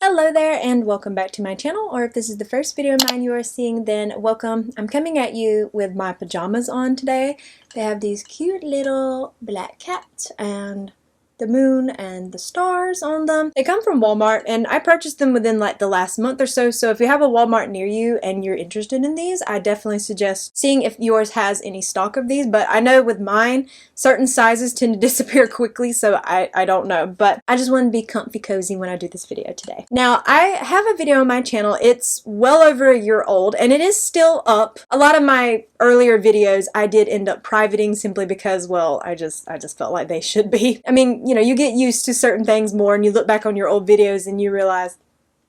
Hello there and welcome back to my channel, or if this is the first video of mine you are seeing, then welcome. I'm coming at you with my pajamas on today. They have these cute little black cats and the moon and the stars on them. They come from Walmart and I purchased them within like the last month or so. So if you have a Walmart near you and you're interested in these, I definitely suggest seeing if yours has any stock of these. But I know with mine, certain sizes tend to disappear quickly, so I don't know. But I just want to be comfy cozy when I do this video today. Now, I have a video on my channel. It's well over a year old and it is still up. A lot of my earlier videos I did end up privating simply because, well, I just felt like they should be. I mean, you know, you get used to certain things more and you look back on your old videos and you realize,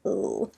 ooh.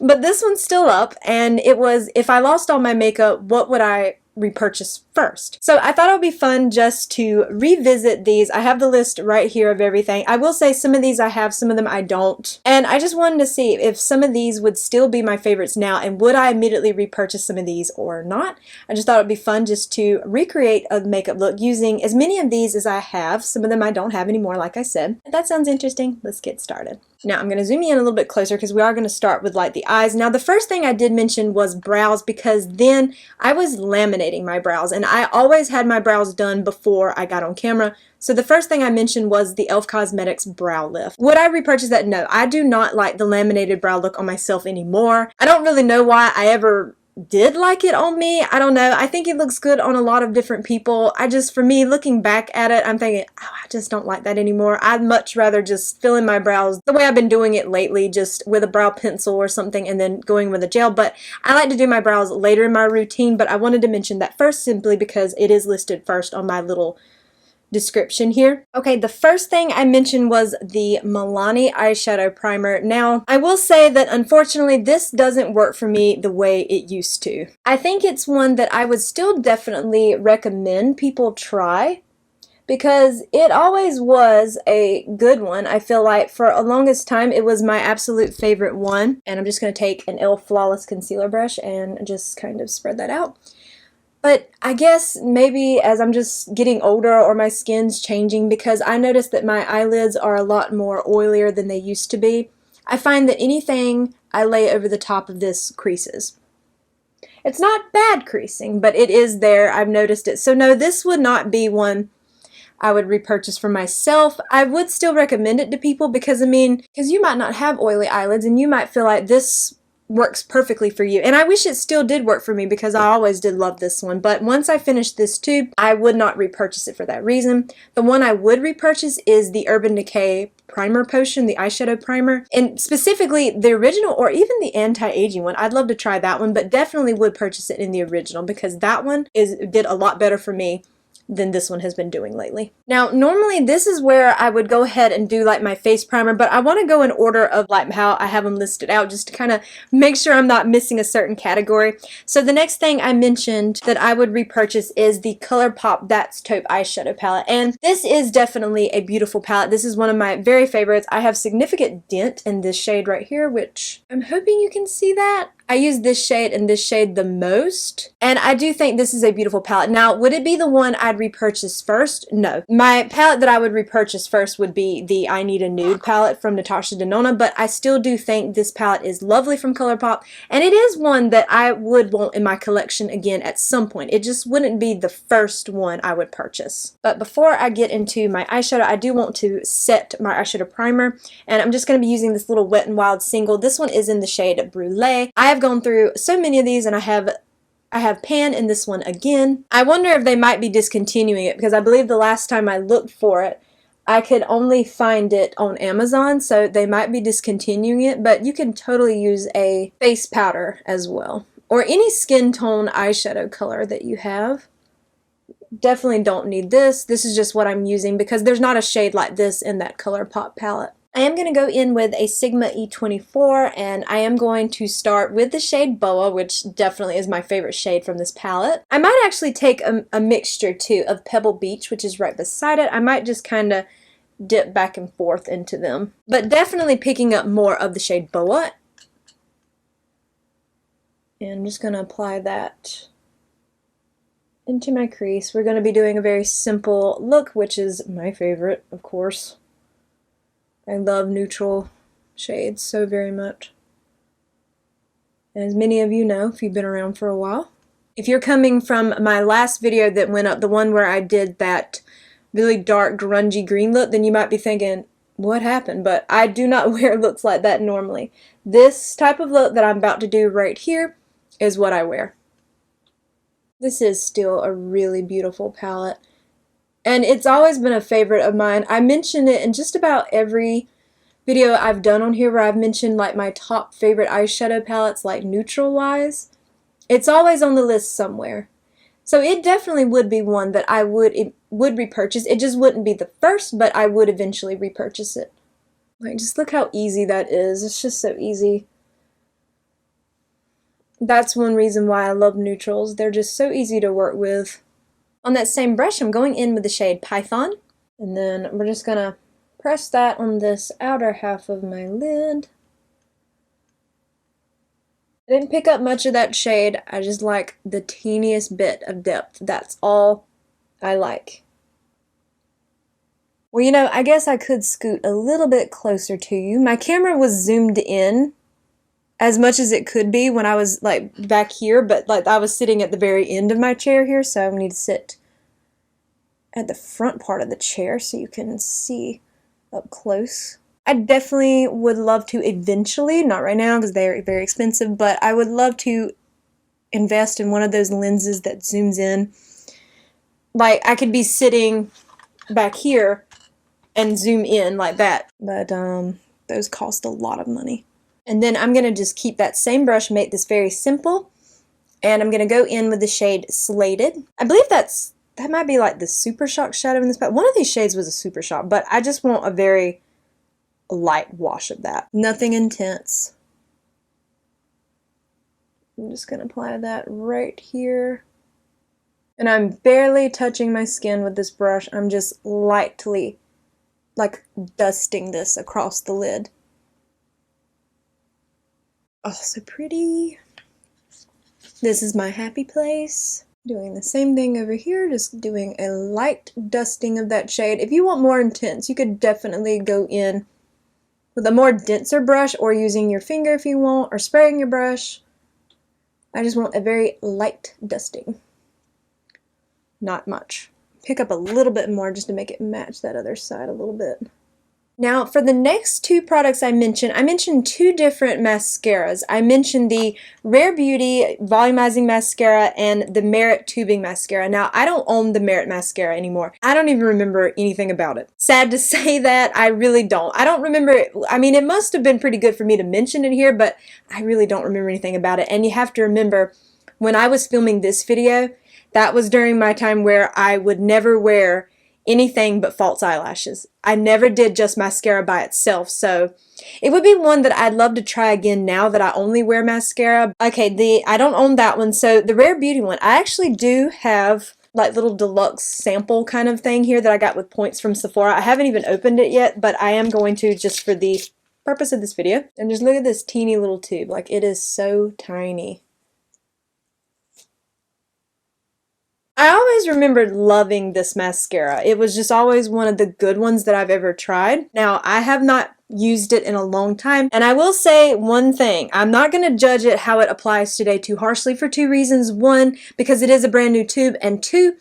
But this one's still up, and it was, if I lost all my makeup, what would I repurchase first? So I thought it would be fun just to revisit these. I have the list right here of everything. I will say some of these I have, some of them I don't. And I just wanted to see if some of these would still be my favorites now, and would I immediately repurchase some of these or not. I just thought it would be fun just to recreate a makeup look using as many of these as I have. Some of them I don't have anymore, like I said. If that sounds interesting, let's get started. Now I'm going to zoom in a little bit closer because we are going to start with like the eyes. Now the first thing I did mention was brows, because then I was laminating my brows and I always had my brows done before I got on camera. So the first thing I mentioned was the e.l.f. Cosmetics Brow Lift. Would I repurchase that? No, I do not like the laminated brow look on myself anymore. I don't really know why I ever did like it on me. I don't know. I think it looks good on a lot of different people. For me, looking back at it, I'm thinking, oh, I just don't like that anymore. I'd much rather just fill in my brows the way I've been doing it lately, just with a brow pencil or something and then going with a gel. But I like to do my brows later in my routine, but I wanted to mention that first simply because it is listed first on my little description here. Okay, the first thing I mentioned was the Milani eyeshadow primer. Now, I will say that unfortunately this doesn't work for me the way it used to. I think it's one that I would still definitely recommend people try, because it always was a good one. I feel like for a longest time it was my absolute favorite one. And I'm just going to take an e.l.f. Flawless Concealer brush and just kind of spread that out. But I guess maybe as I'm just getting older or my skin's changing, because I noticed that my eyelids are a lot more oilier than they used to be, I find that anything I lay over the top of this creases. It's not bad creasing, but it is there. I've noticed it. So no, this would not be one I would repurchase for myself. I would still recommend it to people because, I mean, because you might not have oily eyelids and you might feel like this works perfectly for you. And I wish it still did work for me because I always did love this one. But once I finished this tube, I would not repurchase it for that reason. The one I would repurchase is the Urban Decay Primer Potion, the eyeshadow primer. And specifically the original or even the anti-aging one. I'd love to try that one, but definitely would purchase it in the original because that one did a lot better for me than this one has been doing lately. Now, normally this is where I would go ahead and do like my face primer, but I want to go in order of like how I have them listed out just to kind of make sure I'm not missing a certain category. So the next thing I mentioned that I would repurchase is the ColourPop That's Taupe eyeshadow palette. And this is definitely a beautiful palette. This is one of my very favorites. I have significant dent in this shade right here, which I'm hoping you can see that. I use this shade and this shade the most, and I do think this is a beautiful palette. Now, would it be the one I'd repurchase first? No. My palette that I would repurchase first would be the I Need a Nude palette from Natasha Denona, but I still do think this palette is lovely from ColourPop, and it is one that I would want in my collection again at some point. It just wouldn't be the first one I would purchase. But before I get into my eyeshadow, I do want to set my eyeshadow primer, and I'm just going to be using this little Wet n Wild single. This one is in the shade Brulee. I have gone through so many of these, and I have Pan in this one again. I wonder if they might be discontinuing it because I believe the last time I looked for it, I could only find it on Amazon, so they might be discontinuing it, but you can totally use a face powder as well, or any skin tone eyeshadow color that you have. Definitely don't need this. This is just what I'm using because there's not a shade like this in that ColourPop palette. I am going to go in with a Sigma E24, and I am going to start with the shade Boa, which definitely is my favorite shade from this palette. I might actually take a mixture too of Pebble Beach, which is right beside it. I might just kind of dip back and forth into them, but definitely picking up more of the shade Boa. And I'm just going to apply that into my crease. We're going to be doing a very simple look, which is my favorite, of course. I love neutral shade so very much. As many of you know, if you've been around for a while. If you're coming from my last video that went up, the one where I did that really dark grungy green look, then you might be thinking, what happened? But I do not wear looks like that normally. This type of look that I'm about to do right here is what I wear. This is still a really beautiful palette. And it's always been a favorite of mine. I mention it in just about every video I've done on here where I've mentioned like my top favorite eyeshadow palettes, like neutral wise. It's always on the list somewhere. So it definitely would be one that I would repurchase. It just wouldn't be the first, but I would eventually repurchase it. Like, just look how easy that is. It's just so easy. That's one reason why I love neutrals. They're just so easy to work with. On that same brush, I'm going in with the shade Python. And then we're just gonna press that on this outer half of my lid. I didn't pick up much of that shade. I just like the teeniest bit of depth. That's all I like. Well, you know, I guess I could scoot a little bit closer to you. My camera was zoomed in as much as it could be when I was like back here, but like I was sitting at the very end of my chair here, so I need to sit at the front part of the chair so you can see up close. I definitely would love to eventually, not right now because they're very expensive, but I would love to invest in one of those lenses that zooms in. Like I could be sitting back here and zoom in like that, but those cost a lot of money. And then I'm going to just keep that same brush, make this very simple, and I'm going to go in with the shade Slated. I believe that might be like the Super Shock shadow in this palette. One of these shades was a Super Shock, but I just want a very light wash of that. Nothing intense. I'm just going to apply that right here. And I'm barely touching my skin with this brush. I'm just lightly, like, dusting this across the lid. Oh, so pretty. This is my happy place. Doing the same thing over here, just doing a light dusting of that shade. If you want more intense, you could definitely go in with a more denser brush or using your finger if you want, or spraying your brush. I just want a very light dusting. Not much. Pick up a little bit more just to make it match that other side a little bit. Now, for the next two products I mentioned two different mascaras. I mentioned the Rare Beauty Volumizing Mascara and the Merit Tubing Mascara. Now, I don't own the Merit Mascara anymore. I don't even remember anything about it. Sad to say that, I really don't. I don't remember it. I mean, it must have been pretty good for me to mention it here, but I really don't remember anything about it. And you have to remember, when I was filming this video, that was during my time where I would never wear anything but false eyelashes. I never did just mascara by itself, so it would be one that I'd love to try again now that I only wear mascara. Okay, I don't own that one, so the Rare Beauty one, I actually do have like little deluxe sample kind of thing here that I got with points from Sephora. I haven't even opened it yet, but I am going to just for the purpose of this video. And just look at this teeny little tube, like it is so tiny. I always remembered loving this mascara. It was just always one of the good ones that I've ever tried. Now, I have not used it in a long time, and I will say one thing. I'm not going to judge it how it applies today too harshly for two reasons. One, because it is a brand new tube, and two,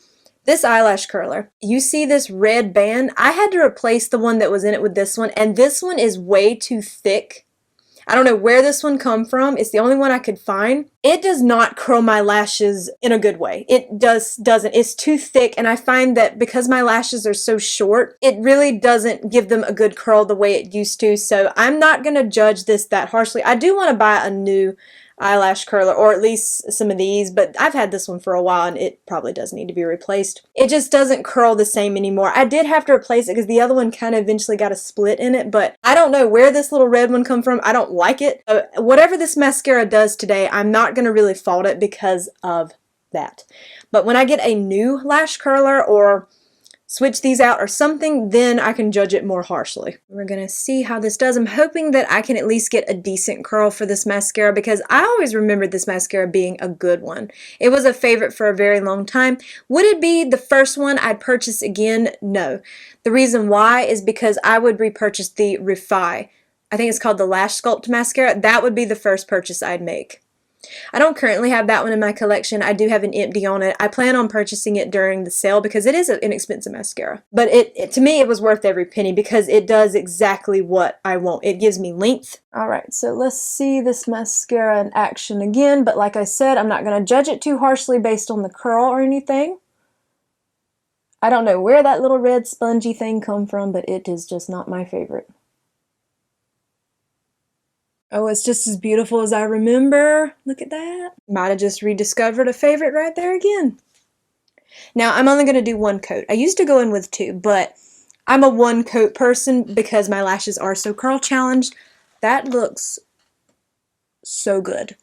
this eyelash curler. You see this red band? I had to replace the one that was in it with this one, and this one is way too thick. I don't know where this one come from. It's the only one I could find. It does not curl my lashes in a good way. It doesn't. It's too thick, and I find that because my lashes are so short, it really doesn't give them a good curl the way it used to, so I'm not going to judge this that harshly. I do want to buy a new eyelash curler, or at least some of these, but I've had this one for a while and it probably does need to be replaced. It just doesn't curl the same anymore. I did have to replace it because the other one kind of eventually got a split in it, but I don't know where this little red one come from. I don't like it. Whatever this mascara does today, I'm not going to really fault it because of that. But when I get a new lash curler or switch these out or something, then I can judge it more harshly. We're gonna see how this does. I'm hoping that I can at least get a decent curl for this mascara because I always remembered this mascara being a good one. It was a favorite for a very long time. Would it be the first one I'd purchase again? No. The reason why is because I would repurchase the Refi I think it's called the Lash Sculpt Mascara. That would be the first purchase I'd make. I don't currently have that one in my collection. I do have an empty on it. I plan on purchasing it during the sale because it is an inexpensive mascara. But to me, it was worth every penny because it does exactly what I want. It gives me length. Alright, so let's see this mascara in action again. But like I said, I'm not going to judge it too harshly based on the curl or anything. I don't know where that little red spongy thing come from, but it is just not my favorite. Oh, it's just as beautiful as I remember. Look at that. Might have just rediscovered a favorite right there again. Now, I'm only going to do one coat. I used to go in with two, but I'm a one coat person because my lashes are so curl challenged. That looks so good.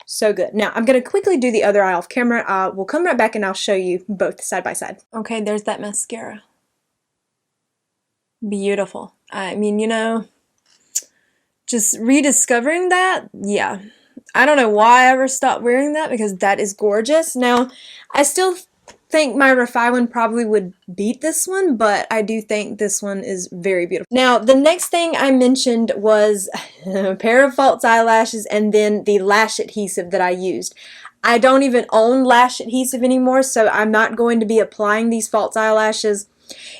So good. Now, I'm going to quickly do the other eye off camera. We'll come right back and I'll show you both side by side. Okay, there's that mascara. Beautiful. I mean, you know, just rediscovering that, yeah. I don't know why I ever stopped wearing that because that is gorgeous. Now, I still think my Refi one probably would beat this one, but I do think this one is very beautiful. Now, the next thing I mentioned was a pair of false eyelashes and then the lash adhesive that I used. I don't even own lash adhesive anymore, so I'm not going to be applying these false eyelashes.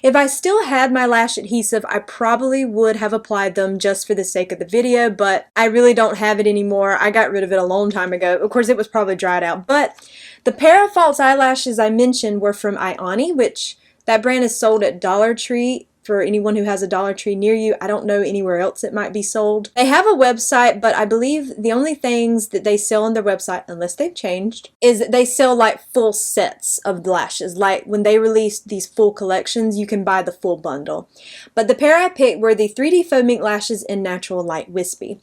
If I still had my lash adhesive, I probably would have applied them just for the sake of the video, but I really don't have it anymore. I got rid of it a long time ago. Of course, it was probably dried out, but the pair of false eyelashes I mentioned were from Ioni, which that brand is sold at Dollar Tree. For anyone who has a Dollar Tree near you, I don't know anywhere else it might be sold. They have a website, but I believe the only things that they sell on their website, unless they've changed, is that they sell like full sets of lashes. Like when they released these full collections, you can buy the full bundle. But the pair I picked were the 3D Foam Ink lashes in Natural Light Wispy.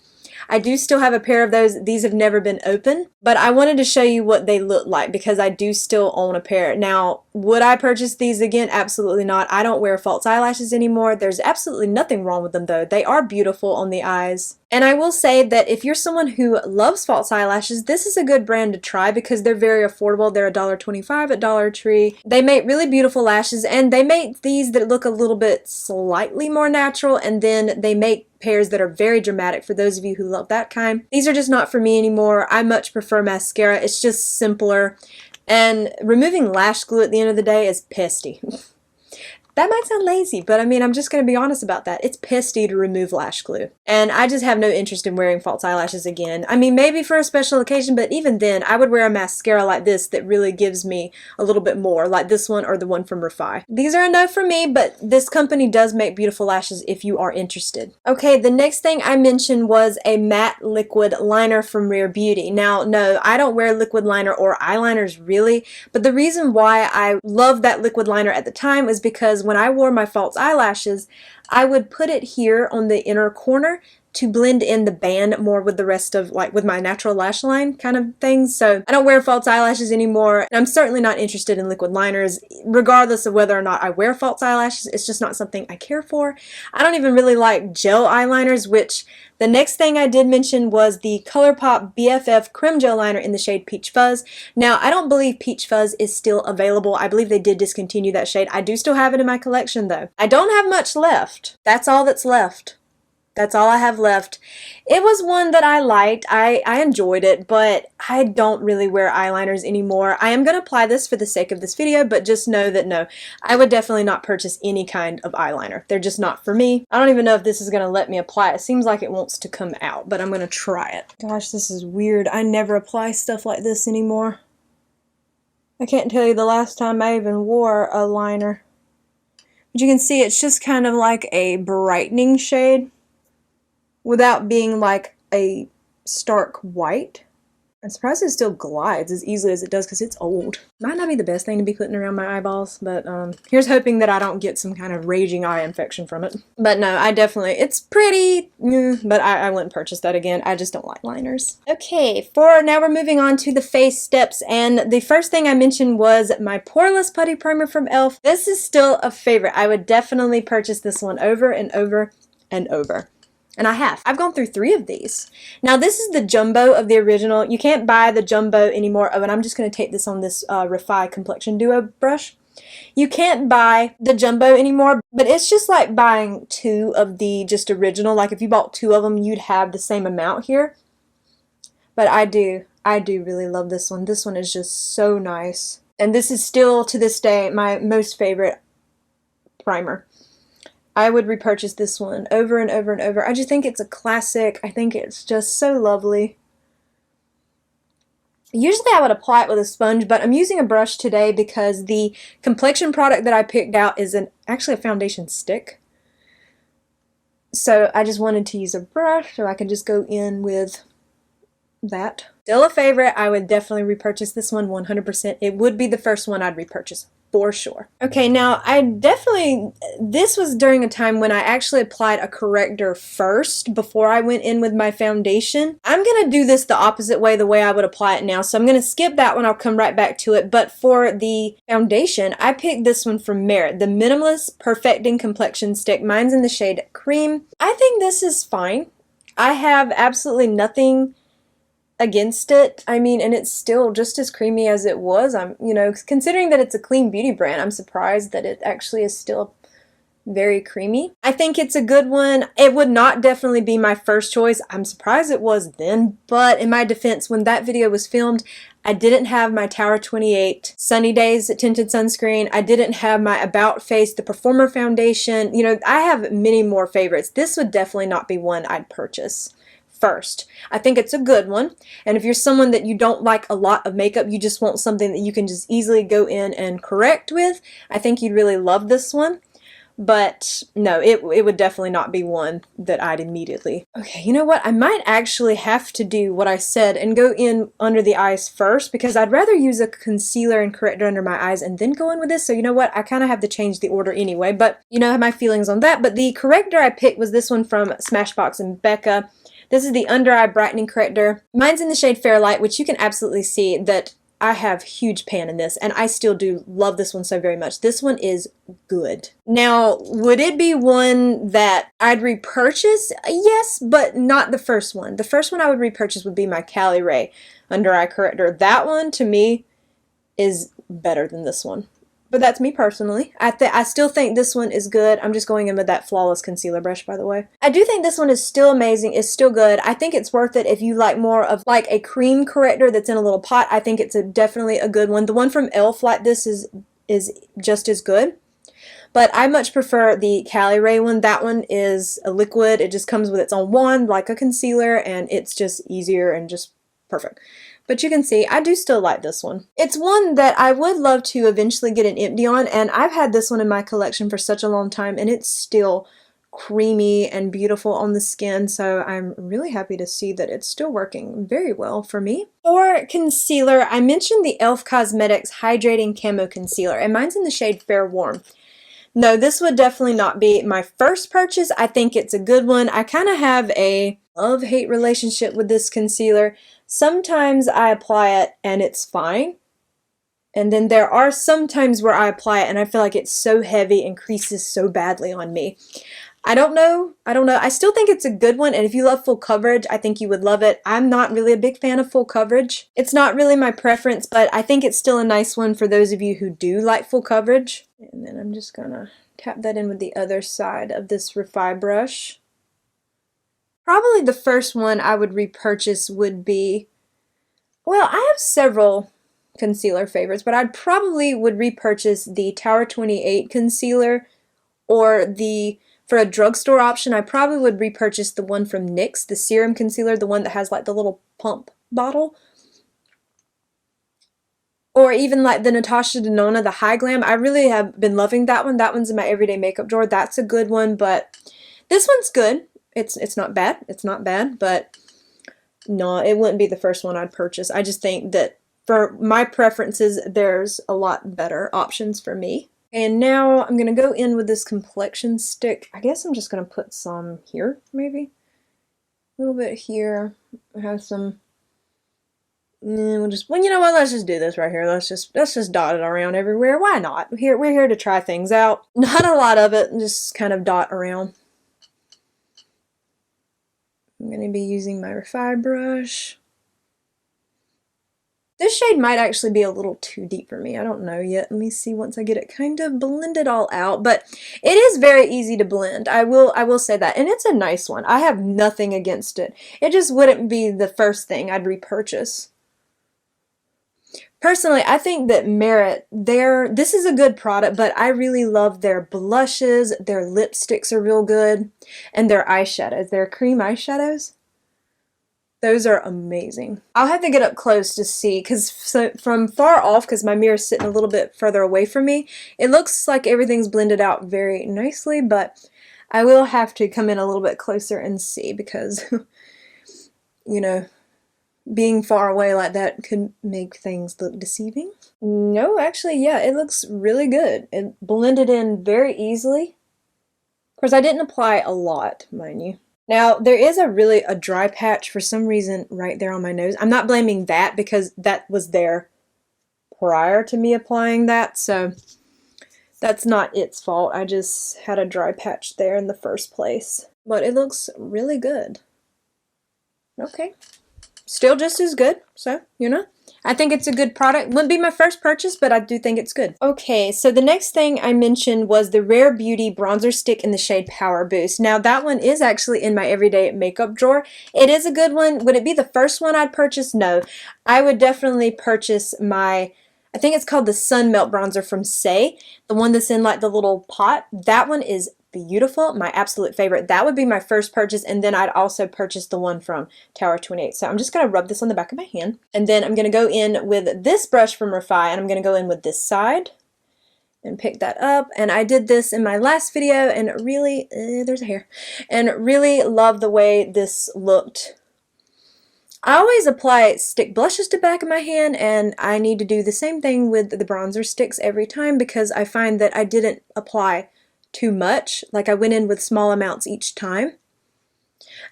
I do still have a pair of those. These have never been open, but I wanted to show you what they look like because I do still own a pair. Now, would I purchase these again? Absolutely not. I don't wear false eyelashes anymore. There's absolutely nothing wrong with them though. They are beautiful on the eyes. And I will say that if you're someone who loves false eyelashes, this is a good brand to try because they're very affordable. They're $1.25 at Dollar Tree. They make really beautiful lashes, and they make these that look a little bit slightly more natural, and then they make pairs that are very dramatic for those of you who love that kind. These are just not for me anymore. I much prefer mascara. It's just simpler, and removing lash glue at the end of the day is pesty. That might sound lazy, but I mean, I'm just going to be honest about that. It's pesty to remove lash glue. And I just have no interest in wearing false eyelashes again. I mean, maybe for a special occasion, but even then, I would wear a mascara like this that really gives me a little bit more, like this one or the one from Refi. These are a no for me, but this company does make beautiful lashes if you are interested. Okay, the next thing I mentioned was a matte liquid liner from Rare Beauty. Now, no, I don't wear liquid liner or eyeliners really, but the reason why I loved that liquid liner at the time was because when I wore my false eyelashes, I would put it here on the inner corner to blend in the band more with the rest of, like, with my natural lash line kind of things. So I don't wear false eyelashes anymore, and I'm certainly not interested in liquid liners, regardless of whether or not I wear false eyelashes. It's just not something I care for. I don't even really like gel eyeliners, which the next thing I did mention was the ColourPop BFF Creme Gel Liner in the shade Peach Fuzz. Now, I don't believe Peach Fuzz is still available. I believe they did discontinue that shade. I do still have it in my collection, though. I don't have much left. That's all that's left. That's all I have left. It was one that I liked. I enjoyed it, but I don't really wear eyeliners anymore. I am going to apply this for the sake of this video, but just know that no, I would definitely not purchase any kind of eyeliner. They're just not for me. I don't even know if this is going to let me apply it. It seems like it wants to come out, but I'm going to try it. Gosh, this is weird. I never apply stuff like this anymore. I can't tell you the last time I even wore a liner. But you can see it's just kind of like a brightening shade, without being like a stark white. I'm surprised it still glides as easily as it does because it's old. Might not be the best thing to be putting around my eyeballs, but here's hoping that I don't get some kind of raging eye infection from it. But no, I definitely, it's pretty, but I wouldn't purchase that again. I just don't like liners. Okay, now we're moving on to the face steps, and the first thing I mentioned was my Poreless Putty Primer from e.l.f. This is still a favorite. I would definitely purchase this one over and over and over. And I have. I've gone through 3 of these. Now this is the jumbo of the original. You can't buy the jumbo anymore. Oh, and I'm just going to take this on this Refi Complexion Duo brush. You can't buy the jumbo anymore, but it's just like buying 2 of the just original. Like if you bought 2 of them, you'd have the same amount here. But I do really love this one. This one is just so nice. And this is still, to this day, my most favorite primer. I would repurchase this one over and over and over. I just think it's a classic. I think it's just so lovely. Usually I would apply it with a sponge, but I'm using a brush today because the complexion product that I picked out is actually a foundation stick. So I just wanted to use a brush so I could just go in with that. Still a favorite. I would definitely repurchase this one 100%. It would be the first one I'd repurchase. For sure. Okay, now this was during a time when I actually applied a corrector first before I went in with my foundation. I'm going to do this the opposite way, the way I would apply it now. So I'm going to skip that one. I'll come right back to it. But for the foundation, I picked this one from Merit, the Minimalist Perfecting Complexion Stick. Mine's in the shade Cream. I think this is fine. I have absolutely nothing against it. I mean, and it's still just as creamy as it was. Considering that it's a clean beauty brand, I'm surprised that it actually is still very creamy. I think it's a good one. It would not definitely be my first choice. I'm surprised it was then, but in my defense, when that video was filmed, I didn't have my Tower 28 Sunny Days tinted sunscreen. I didn't have my About Face, the Performer foundation. I have many more favorites. This would definitely not be one I'd purchase first. I think it's a good one, and if you're someone that you don't like a lot of makeup, you just want something that you can just easily go in and correct with, I think you'd really love this one. But no, it would definitely not be one that I'd immediately. Okay, you know what? I might actually have to do what I said and go in under the eyes first, because I'd rather use a concealer and corrector under my eyes and then go in with this. So you know what? I kind of have to change the order anyway, but you know my feelings on that. But the corrector I picked was this one from Smashbox and Becca. This is the Under Eye Brightening Corrector. Mine's in the shade Fairlight, which you can absolutely see that I have huge pan in this, and I still do love this one so very much. This one is good. Now, would it be one that I'd repurchase? Yes, but not the first one. The first one I would repurchase would be my Cali Ray Under Eye Corrector. That one, to me, is better than this one. But that's me personally. I still think this one is good. I'm just going in with that Flawless concealer brush, by the way. I do think this one is still amazing. It's still good. I think it's worth it if you like more of like a cream corrector that's in a little pot. I think it's definitely a good one. The one from e.l.f. like this is just as good. But I much prefer the Cali Ray one. That one is a liquid. It just comes with its own wand like a concealer, and it's just easier and just perfect. But you can see, I do still like this one. It's one that I would love to eventually get an empty on, and I've had this one in my collection for such a long time, and it's still creamy and beautiful on the skin, so I'm really happy to see that it's still working very well for me. For concealer, I mentioned the e.l.f. Cosmetics Hydrating Camo Concealer, and mine's in the shade Fair Warm. No, this would definitely not be my first purchase. I think it's a good one. I kind of have a love-hate relationship with this concealer. Sometimes I apply it and it's fine. And then there are some times where I apply it and I feel like it's so heavy and creases so badly on me. I don't know. I still think it's a good one, and if you love full coverage, I think you would love it. I'm not really a big fan of full coverage. It's not really my preference, but I think it's still a nice one for those of you who do like full coverage. And then I'm just gonna tap that in with the other side of this Refi brush. Probably the first one I would repurchase would be, well, I have several concealer favorites, but I probably would repurchase the Tower 28 concealer, or for a drugstore option, I probably would repurchase the one from NYX, the serum concealer, the one that has like the little pump bottle. Or even like the Natasha Denona, the High Glam. I really have been loving that one. That one's in my everyday makeup drawer. That's a good one, but this one's good. It's not bad. It's not bad, but no, it wouldn't be the first one I'd purchase. I just think that for my preferences, there's a lot better options for me. And now I'm going to go in with this complexion stick. I guess I'm just going to put some here, maybe. A little bit here. I have some. Well, you know what? Let's just do this right here. Let's just dot it around everywhere. Why not? We're here to try things out. Not a lot of it. Just kind of dot around. I'm going to be using my Refi brush. This shade might actually be a little too deep for me. I don't know yet. Let me see once I get it kind of blended all out. But it is very easy to blend. I will say that. And it's a nice one. I have nothing against it. It just wouldn't be the first thing I'd repurchase. Personally, I think that Merit, this is a good product, but I really love their blushes. Their lipsticks are real good. And their eyeshadows. Their cream eyeshadows. Those are amazing. I'll have to get up close to see, because from far off, because my mirror's sitting a little bit further away from me, it looks like everything's blended out very nicely, but I will have to come in a little bit closer and see, because, you know, being far away like that could make things look deceiving. No, actually, yeah, it looks really good. It blended in very easily. Of course, I didn't apply a lot, mind you. Now, there is a dry patch for some reason right there on my nose. I'm not blaming that because that was there prior to me applying that, so that's not its fault. I just had a dry patch there in the first place. But it looks really good. Okay. Still just as good, so, you know. I think it's a good product. Wouldn't be my first purchase, but I do think it's good. Okay, so the next thing I mentioned was the Rare Beauty Bronzer Stick in the shade Power Boost. Now, that one is actually in my everyday makeup drawer. It is a good one. Would it be the first one I'd purchase? No. I would definitely purchase my, I think it's called the Sun Melt Bronzer from Say. The one that's in like the little pot. That one is beautiful, my absolute favorite. That would be my first purchase, and then I'd also purchase the one from Tower 28. So I'm just going to rub this on the back of my hand, and then I'm going to go in with this brush from Refi, and I'm going to go in with this side and pick that up. And I did this in my last video, and really, there's a hair, and really love the way this looked. I always apply stick blushes to the back of my hand, and I need to do the same thing with the bronzer sticks every time, because I find that I didn't apply too much. Like I went in with small amounts each time.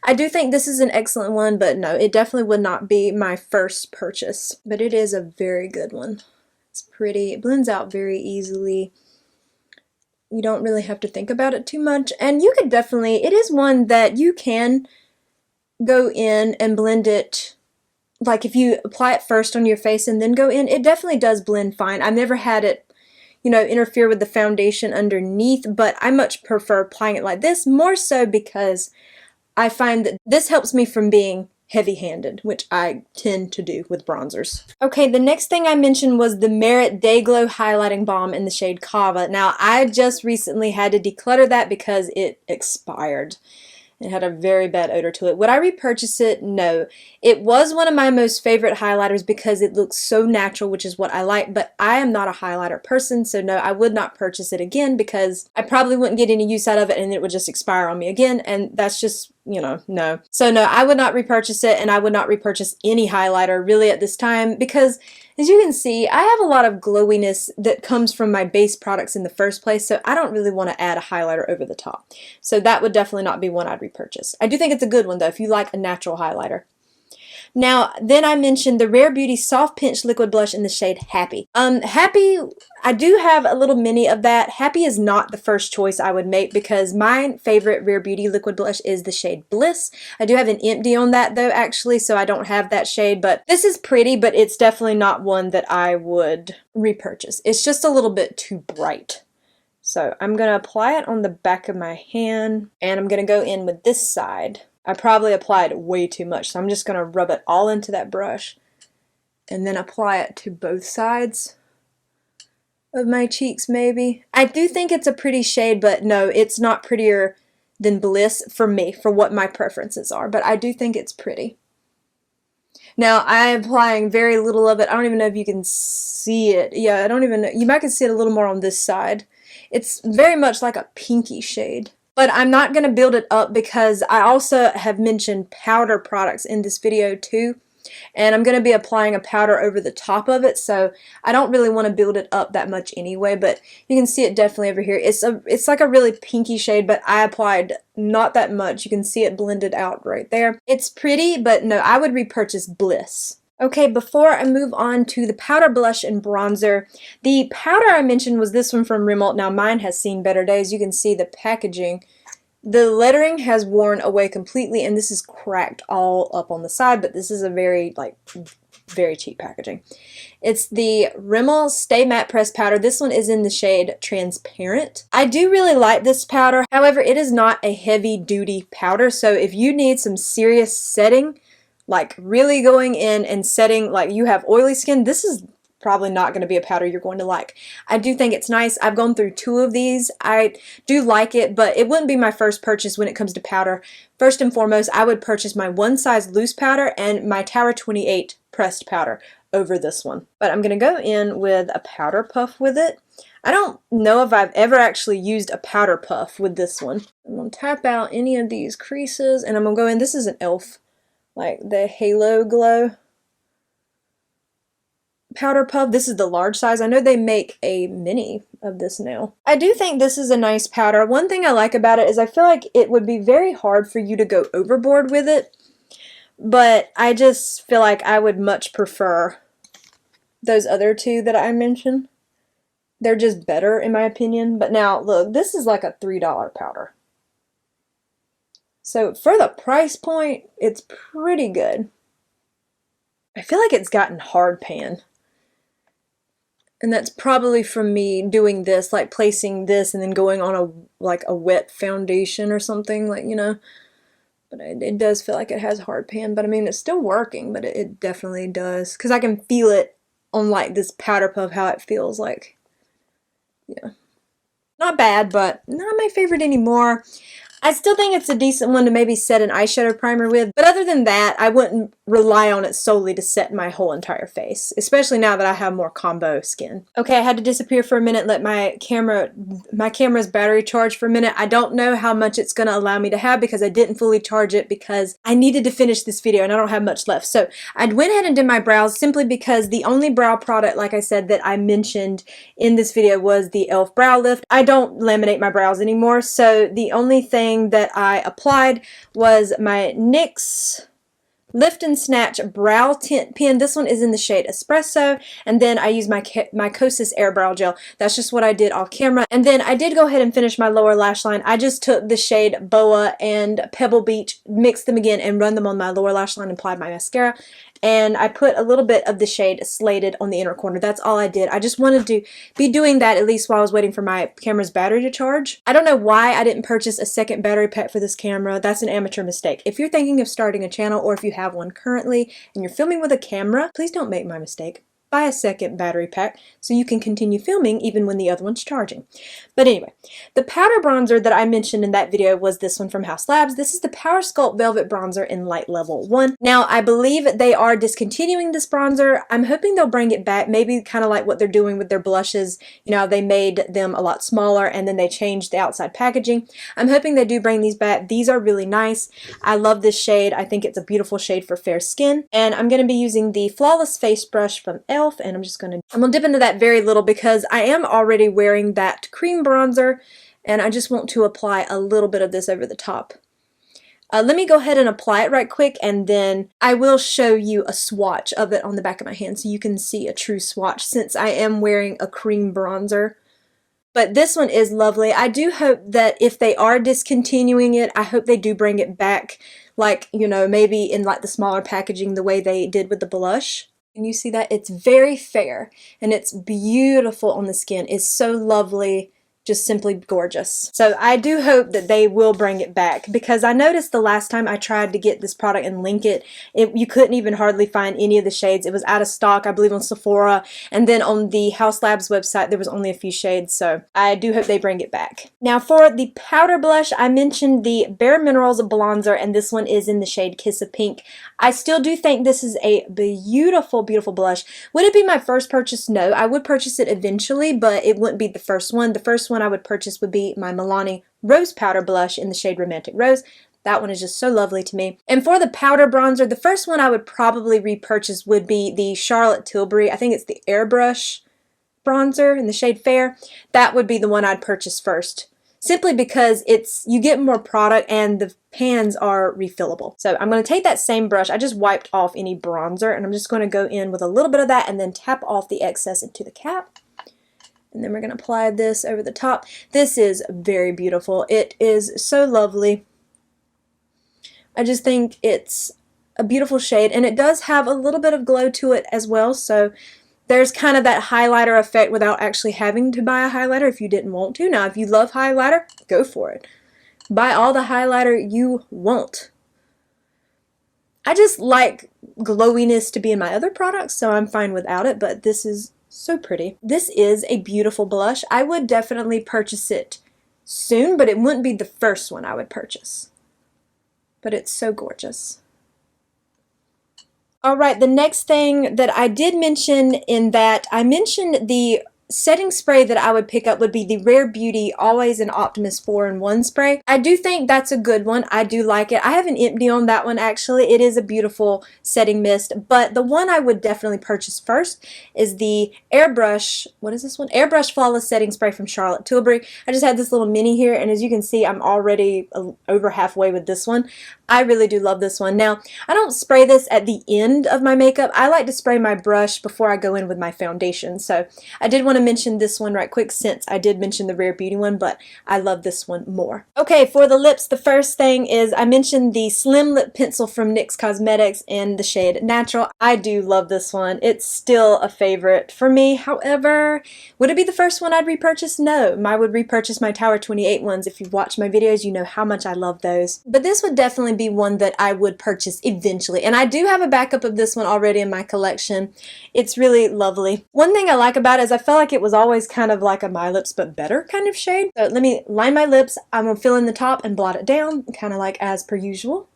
I do think this is an excellent one, but no, it definitely would not be my first purchase. But it is a very good one. It's pretty. It blends out very easily. You don't really have to think about it too much. And you could definitely, it is one that you can go in and blend it. Like if you apply it first on your face and then go in, it definitely does blend fine. I've never had it, you know, interfere with the foundation underneath, but I much prefer applying it like this, more so because I find that this helps me from being heavy-handed, which I tend to do with bronzers. Okay, the next thing I mentioned was the Merit Day Glow Highlighting Balm in the shade Kava. Now, I just recently had to declutter that because it expired. It had a very bad odor to it. Would I repurchase it? No. It was one of my most favorite highlighters because it looks so natural, which is what I like, but I am not a highlighter person, so no, I would not purchase it again because I probably wouldn't get any use out of it and it would just expire on me again, and that's just, you know, no. So no, I would not repurchase it, and I would not repurchase any highlighter really at this time because, as you can see, I have a lot of glowiness that comes from my base products in the first place, so I don't really want to add a highlighter over the top. So that would definitely not be one I'd repurchase. I do think it's a good one, though, if you like a natural highlighter. Now, then I mentioned the Rare Beauty Soft Pinch Liquid Blush in the shade Happy. Happy, I do have a little mini of that. Happy is not the first choice I would make because my favorite Rare Beauty liquid blush is the shade Bliss. I do have an empty on that though, actually, so I don't have that shade, but this is pretty, but it's definitely not one that I would repurchase. It's just a little bit too bright. So I'm going to apply it on the back of my hand, and I'm going to go in with this side. I probably applied way too much, so I'm just going to rub it all into that brush and then apply it to both sides of my cheeks maybe. I do think it's a pretty shade, but no, it's not prettier than Bliss for me, for what my preferences are, but I do think it's pretty. Now, I'm applying very little of it. I don't even know if you can see it. Yeah, I don't even know. You might can see it a little more on this side. It's very much like a pinky shade. But I'm not going to build it up because I also have mentioned powder products in this video too. And I'm going to be applying a powder over the top of it, so I don't really want to build it up that much anyway, but you can see it definitely over here. It's like a really pinky shade, but I applied not that much. You can see it blended out right there. It's pretty, but no, I would repurchase Bliss. Okay, before I move on to the powder blush and bronzer, the powder I mentioned was this one from Rimmel. Now mine has seen better days. You can see the packaging The lettering has worn away completely, and this is cracked all up on the side, but this is a very, like, very cheap packaging. It's the Rimmel Stay Matte Pressed Powder. This one is in the shade Transparent. I do really like this powder. However, it is not a heavy-duty powder, so if you need some serious setting, like really going in and setting, like you have oily skin, this is probably not going to be a powder you're going to like. I do think it's nice. I've gone through 2 of these. I do like it, but it wouldn't be my first purchase when it comes to powder. First and foremost, I would purchase my one size loose powder and my Tower 28 pressed powder over this one. But I'm going to go in with a powder puff with it. I don't know if I've ever actually used a powder puff with this one. I'm going to tap out any of these creases, and I'm going to go in. This is an e.l.f. like the Halo Glow powder puff. This is the large size. I know they make a mini of this now. I do think this is a nice powder. One thing I like about it is I feel like it would be very hard for you to go overboard with it, but I just feel like I would much prefer those other 2 that I mentioned. They're just better in my opinion. But now look, this is like a $3 powder. So for the price point, it's pretty good. I feel like it's gotten hard pan. And that's probably from me doing this, like placing this and then going on a wet foundation or something, like, you know. But it does feel like it has hard pan. But I mean, it's still working, but it definitely does. Because I can feel it on like this powder puff, how it feels like. Yeah. Not bad, but not my favorite anymore. I still think it's a decent one to maybe set an eyeshadow primer with, but other than that, I wouldn't rely on it solely to set my whole entire face, especially now that I have more combo skin. Okay, I had to disappear for a minute, let my camera's battery charge for a minute. I don't know how much it's going to allow me to have because I didn't fully charge it because I needed to finish this video and I don't have much left. So I went ahead and did my brows simply because the only brow product, like I said, that I mentioned in this video was the e.l.f. Brow Lift. I don't laminate my brows anymore, so the only thing that I applied was my NYX Lift and Snatch Brow Tint Pen. This one is in the shade Espresso, and then I use my Kosas Air Brow Gel. That's just what I did off camera. And then I did go ahead and finish my lower lash line. I just took the shade Boa and Pebble Beach, mixed them again, and run them on my lower lash line and applied my mascara. And I put a little bit of the shade Slated on the inner corner. That's all I did. I just wanted to be doing that at least while I was waiting for my camera's battery to charge. I don't know why I didn't purchase a second battery pack for this camera. That's an amateur mistake. If you're thinking of starting a channel, or if you have one currently and you're filming with a camera, please don't make my mistake. Buy a second battery pack so you can continue filming even when the other one's charging. But anyway, the powder bronzer that I mentioned in that video was this one from Haus Labs. This is the Power Sculpt Velvet Bronzer in Light Level 1. Now, I believe they are discontinuing this bronzer. I'm hoping they'll bring it back, maybe kind of like what they're doing with their blushes. You know, they made them a lot smaller and then they changed the outside packaging. I'm hoping they do bring these back. These are really nice. I love this shade. I think it's a beautiful shade for fair skin. And I'm going to be using the Flawless Face Brush from e.l.f. and I'm going to dip into that very little because I am already wearing that cream bronzer and I just want to apply a little bit of this over the top. Let me go ahead and apply it right quick, and then I will show you a swatch of it on the back of my hand so you can see a true swatch since I am wearing a cream bronzer. But this one is lovely. I do hope that if they are discontinuing it, I hope they do bring it back, like, you know, maybe in like the smaller packaging the way they did with the blush. And you see that it's very fair and it's beautiful on the skin. It's so lovely, just simply gorgeous. So I do hope that they will bring it back because I noticed the last time I tried to get this product and link it, you couldn't even hardly find any of the shades. It was out of stock, I believe, on Sephora, and then on the Haus Labs website there was only a few shades, so I do hope they bring it back. Now for the powder blush, I mentioned the Bare Minerals Blonzer, and this one is in the shade Kiss of Pink. I still do think this is a beautiful, beautiful blush. Would it be my first purchase? No. I would purchase it eventually, but it wouldn't be the first one. The first one I would purchase would be my Milani Rose Powder Blush in the shade Romantic Rose. That one is just so lovely to me. And for the powder bronzer, the first one I would probably repurchase would be the Charlotte Tilbury. I think it's the Airbrush bronzer in the shade Fair. That would be the one I'd purchase first, simply because you get more product and the pans are refillable. So I'm going to take that same brush. I just wiped off any bronzer and I'm just going to go in with a little bit of that and then tap off the excess into the cap. And then we're going to apply this over the top. This is very beautiful. It is so lovely. I just think it's a beautiful shade, and it does have a little bit of glow to it as well, so there's kind of that highlighter effect without actually having to buy a highlighter if you didn't want to. Now, if you love highlighter, go for it. Buy all the highlighter you want. I just like glowiness to be in my other products, so I'm fine without it, but this is so pretty. This is a beautiful blush. I would definitely purchase it soon, but it wouldn't be the first one I would purchase. But it's so gorgeous. Alright, the next thing that I did mention in that, I mentioned the setting spray that I would pick up would be the Rare Beauty Always an Optimus 4-in-1 spray. I do think that's a good one. I do like it. I have an empty on that one actually. It is a beautiful setting mist, but the one I would definitely purchase first is the Airbrush, what is this one? Airbrush Flawless Setting Spray from Charlotte Tilbury. I just had this little mini here, and as you can see, I'm already over halfway with this one. I really do love this one. Now, I don't spray this at the end of my makeup. I like to spray my brush before I go in with my foundation. So I did want to mention this one right quick since I did mention the Rare Beauty one, but I love this one more. Okay, for the lips, the first thing is I mentioned the Slim Lip Pencil from NYX Cosmetics in the shade Natural. I do love this one. It's still a favorite for me. However, would it be the first one I'd repurchase? No. I would repurchase my Tower 28 ones. If you've watched my videos, you know how much I love those. But this would definitely be one that I would purchase eventually, and I do have a backup of this one already in my collection. It's really lovely. One thing I like about it is I felt like it was always kind of like a My Lips but better kind of shade. So let me line my lips. I'm going to fill in the top and blot it down, kind of like as per usual.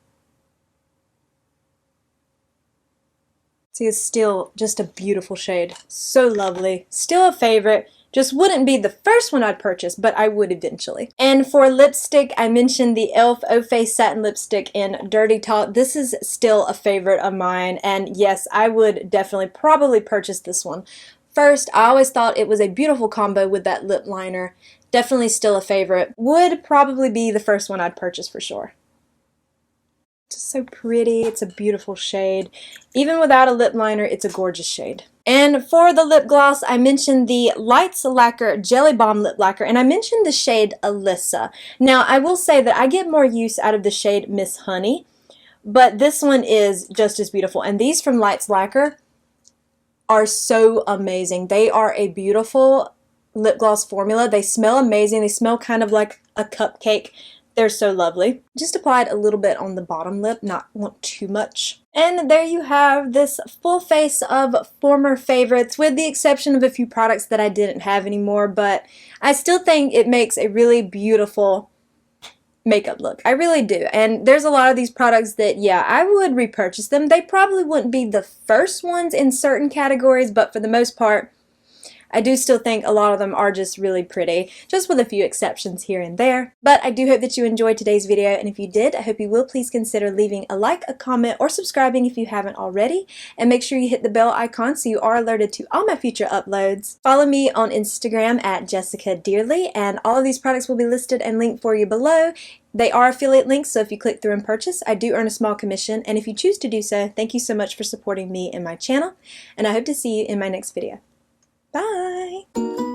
See, it's still just a beautiful shade. So lovely. Still a favorite. Just wouldn't be the first one I'd purchase, but I would eventually. And for lipstick, I mentioned the e.l.f. O Face Satin Lipstick in Dirty Talk. This is still a favorite of mine, and yes, I would definitely probably purchase this one first. I always thought it was a beautiful combo with that lip liner. Definitely still a favorite. Would probably be the first one I'd purchase for sure. Just so pretty. It's a beautiful shade. Even without a lip liner, it's a gorgeous shade. And for the lip gloss, I mentioned the Lights Lacquer Jelly Bomb Lip Lacquer, and I mentioned the shade Alyssa. Now, I will say that I get more use out of the shade Miss Honey, but this one is just as beautiful. And these from Lights Lacquer are so amazing. They are a beautiful lip gloss formula. They smell amazing. They smell kind of like a cupcake. They're so lovely. Just applied a little bit on the bottom lip, not want too much. And there you have this full face of former favorites, with the exception of a few products that I didn't have anymore, but I still think it makes a really beautiful makeup look. I really do. And there's a lot of these products that, yeah, I would repurchase them. They probably wouldn't be the first ones in certain categories, but for the most part, I do still think a lot of them are just really pretty, just with a few exceptions here and there. But I do hope that you enjoyed today's video, and if you did, I hope you will please consider leaving a like, a comment, or subscribing if you haven't already. And make sure you hit the bell icon so you are alerted to all my future uploads. Follow me on Instagram at jessicadeerly, and all of these products will be listed and linked for you below. They are affiliate links, so if you click through and purchase, I do earn a small commission, and if you choose to do so, thank you so much for supporting me and my channel, and I hope to see you in my next video. Bye!